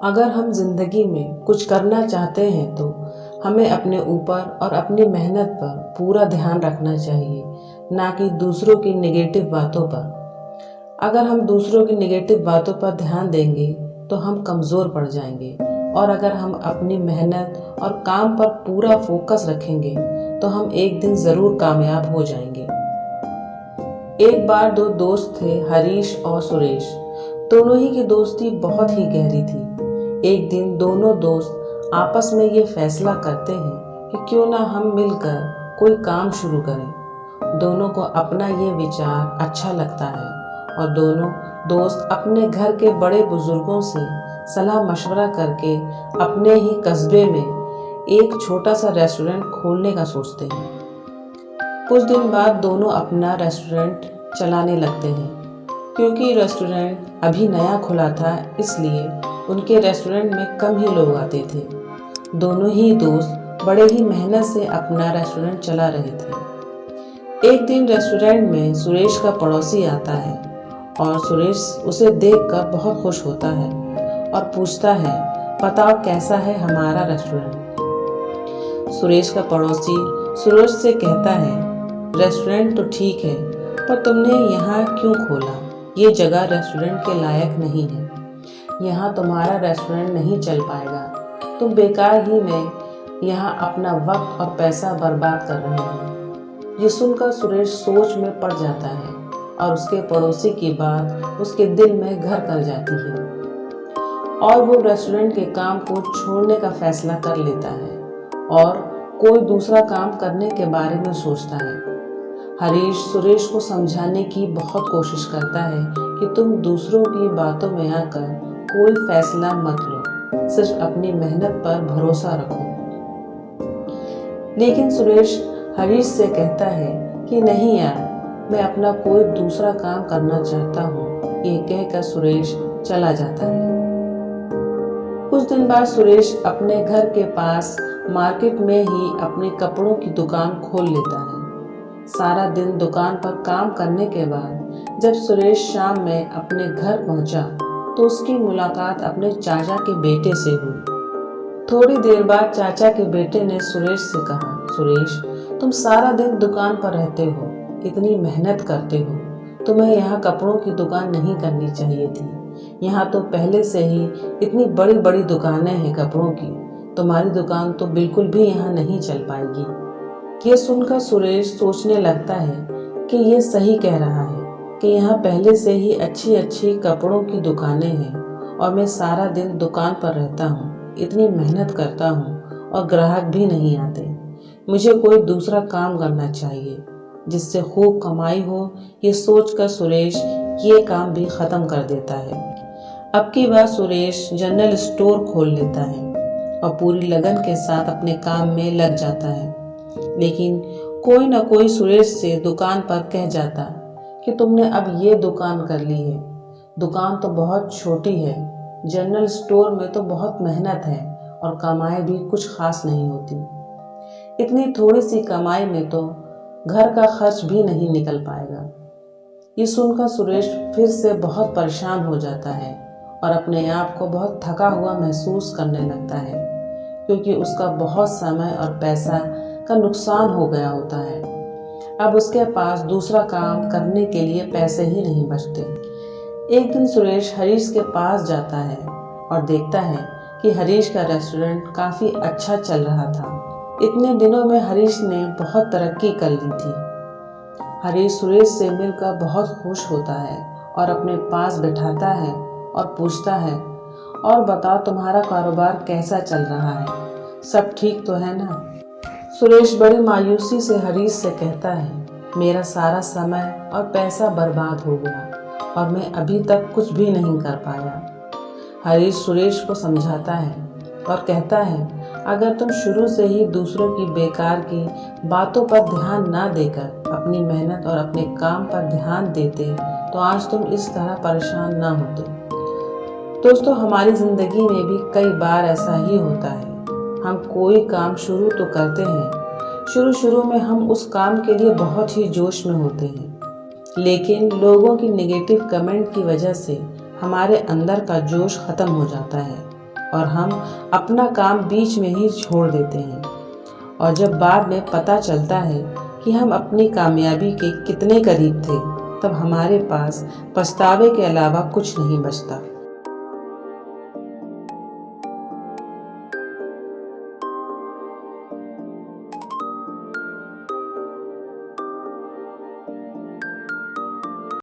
अगर हम ज़िंदगी में कुछ करना चाहते हैं तो हमें अपने ऊपर और अपनी मेहनत पर पूरा ध्यान रखना चाहिए, ना कि दूसरों की नेगेटिव बातों पर। अगर हम दूसरों की नेगेटिव बातों पर ध्यान देंगे तो हम कमज़ोर पड़ जाएंगे, और अगर हम अपनी मेहनत और काम पर पूरा फोकस रखेंगे तो हम एक दिन ज़रूर कामयाब हो जाएंगे। एक बार दो दोस्त थे, हरीश और सुरेश। दोनों ही की दोस्ती बहुत ही गहरी थी। एक दिन दोनों दोस्त आपस में ये फैसला करते हैं कि क्यों ना हम मिलकर कोई काम शुरू करें। दोनों को अपना ये विचार अच्छा लगता है और दोनों दोस्त अपने घर के बड़े बुजुर्गों से सलाह मशवरा करके अपने ही कस्बे में एक छोटा सा रेस्टोरेंट खोलने का सोचते हैं। कुछ दिन बाद दोनों अपना रेस्टोरेंट चलाने लगते हैं। क्योंकि रेस्टोरेंट अभी नया खुला था, इसलिए उनके रेस्टोरेंट में कम ही लोग आते थे। दोनों ही दोस्त बड़े ही मेहनत से अपना रेस्टोरेंट चला रहे थे। एक दिन रेस्टोरेंट में सुरेश का पड़ोसी आता है और सुरेश उसे देखकर बहुत खुश होता है और पूछता है, बताओ कैसा है हमारा रेस्टोरेंट। सुरेश का पड़ोसी सुरेश से कहता है, रेस्टोरेंट तो ठीक है, पर तुमने यहाँ क्यों खोला? ये जगह रेस्टोरेंट के लायक नहीं है। यहाँ तुम्हारा रेस्टोरेंट नहीं चल पाएगा। तुम बेकार ही में यहाँ अपना वक्त और पैसा बर्बाद कर रहे हो। ये सुनकर सुरेश सोच में पड़ जाता है और उसके पड़ोसी की बात उसके दिल में घर कर जाती है और वो रेस्टोरेंट के काम को छोड़ने का फैसला कर लेता है और कोई दूसरा काम करने के बारे में सोचता है। हरीश सुरेश को समझाने की बहुत कोशिश करता है कि तुम दूसरों की बातों में आकर कोई फैसला मत लो, सिर्फ अपनी मेहनत पर भरोसा रखो। लेकिन सुरेश हरीश से कहता है कि नहीं यार, मैं अपना कोई दूसरा काम करना चाहता हूँ। ये कहकर सुरेश चला जाता है। कुछ दिन बाद सुरेश अपने घर के पास मार्केट में ही अपने कपड़ों की दुकान खोल लेता है। सारा दिन दुकान पर काम करने के बाद जब सुरेश शाम में अपने घर पहुंचा तो उसकी मुलाकात अपने चाचा के बेटे से हुई। थोड़ी देर बाद चाचा के बेटे ने सुरेश से कहा, सुरेश, तुम सारा दिन दुकान पर रहते हो, इतनी मेहनत करते हो, तुम्हें यहाँ कपड़ों की दुकान नहीं करनी चाहिए थी। यहाँ तो पहले से ही इतनी बड़ी बड़ी दुकानें हैं कपड़ों की, तुम्हारी दुकान तो बिल्कुल भी यहाँ नहीं चल पाएगी। ये सुनकर सुरेश सोचने लगता है कि ये सही कह रहा है कि यहाँ पहले से ही अच्छी अच्छी कपड़ों की दुकानें हैं और मैं सारा दिन दुकान पर रहता हूँ, इतनी मेहनत करता हूँ और ग्राहक भी नहीं आते। मुझे कोई दूसरा काम करना चाहिए जिससे खूब कमाई हो। ये सोचकर सुरेश ये काम भी ख़त्म कर देता है। अब की बार सुरेश जनरल स्टोर खोल लेता है और पूरी लगन के साथ अपने काम में लग जाता है। लेकिन कोई न कोई सुरेश से दुकान पर कह जाता कि तुमने अब ये दुकान कर ली है, दुकान तो बहुत छोटी है, जनरल स्टोर में तो बहुत मेहनत है और कमाई भी कुछ खास नहीं होती। इतनी थोड़ी सी कमाई में तो घर का खर्च भी नहीं निकल पाएगा। ये सुनकर सुरेश फिर से बहुत परेशान हो जाता है और अपने आप को बहुत थका हुआ महसूस करने लगता है, क्योंकि उसका बहुत समय और पैसा का नुकसान हो गया होता है। अब उसके पास दूसरा काम करने के लिए पैसे ही नहीं बचते। एक दिन सुरेश हरीश के पास जाता है और देखता है कि हरीश का रेस्टोरेंट काफ़ी अच्छा चल रहा था। इतने दिनों में हरीश ने बहुत तरक्की कर ली थी। हरीश सुरेश से मिलकर बहुत खुश होता है और अपने पास बैठाता है और पूछता है, और बताओ तुम्हारा कारोबार कैसा चल रहा है, सब ठीक तो है ना? सुरेश बड़ी मायूसी से हरीश से कहता है, मेरा सारा समय और पैसा बर्बाद हो गया और मैं अभी तक कुछ भी नहीं कर पाया। हरीश सुरेश को समझाता है और कहता है, अगर तुम शुरू से ही दूसरों की बेकार की बातों पर ध्यान ना देकर अपनी मेहनत और अपने काम पर ध्यान देते तो आज तुम इस तरह परेशान ना होते। दोस्तों, हमारी ज़िंदगी में भी कई बार ऐसा ही होता है। हम कोई काम शुरू तो करते हैं, शुरू में हम उस काम के लिए बहुत ही जोश में होते हैं, लेकिन लोगों की नेगेटिव कमेंट की वजह से हमारे अंदर का जोश ख़त्म हो जाता है और हम अपना काम बीच में ही छोड़ देते हैं। और जब बाद में पता चलता है कि हम अपनी कामयाबी के कितने करीब थे, तब हमारे पास पछतावे के अलावा कुछ नहीं बचता।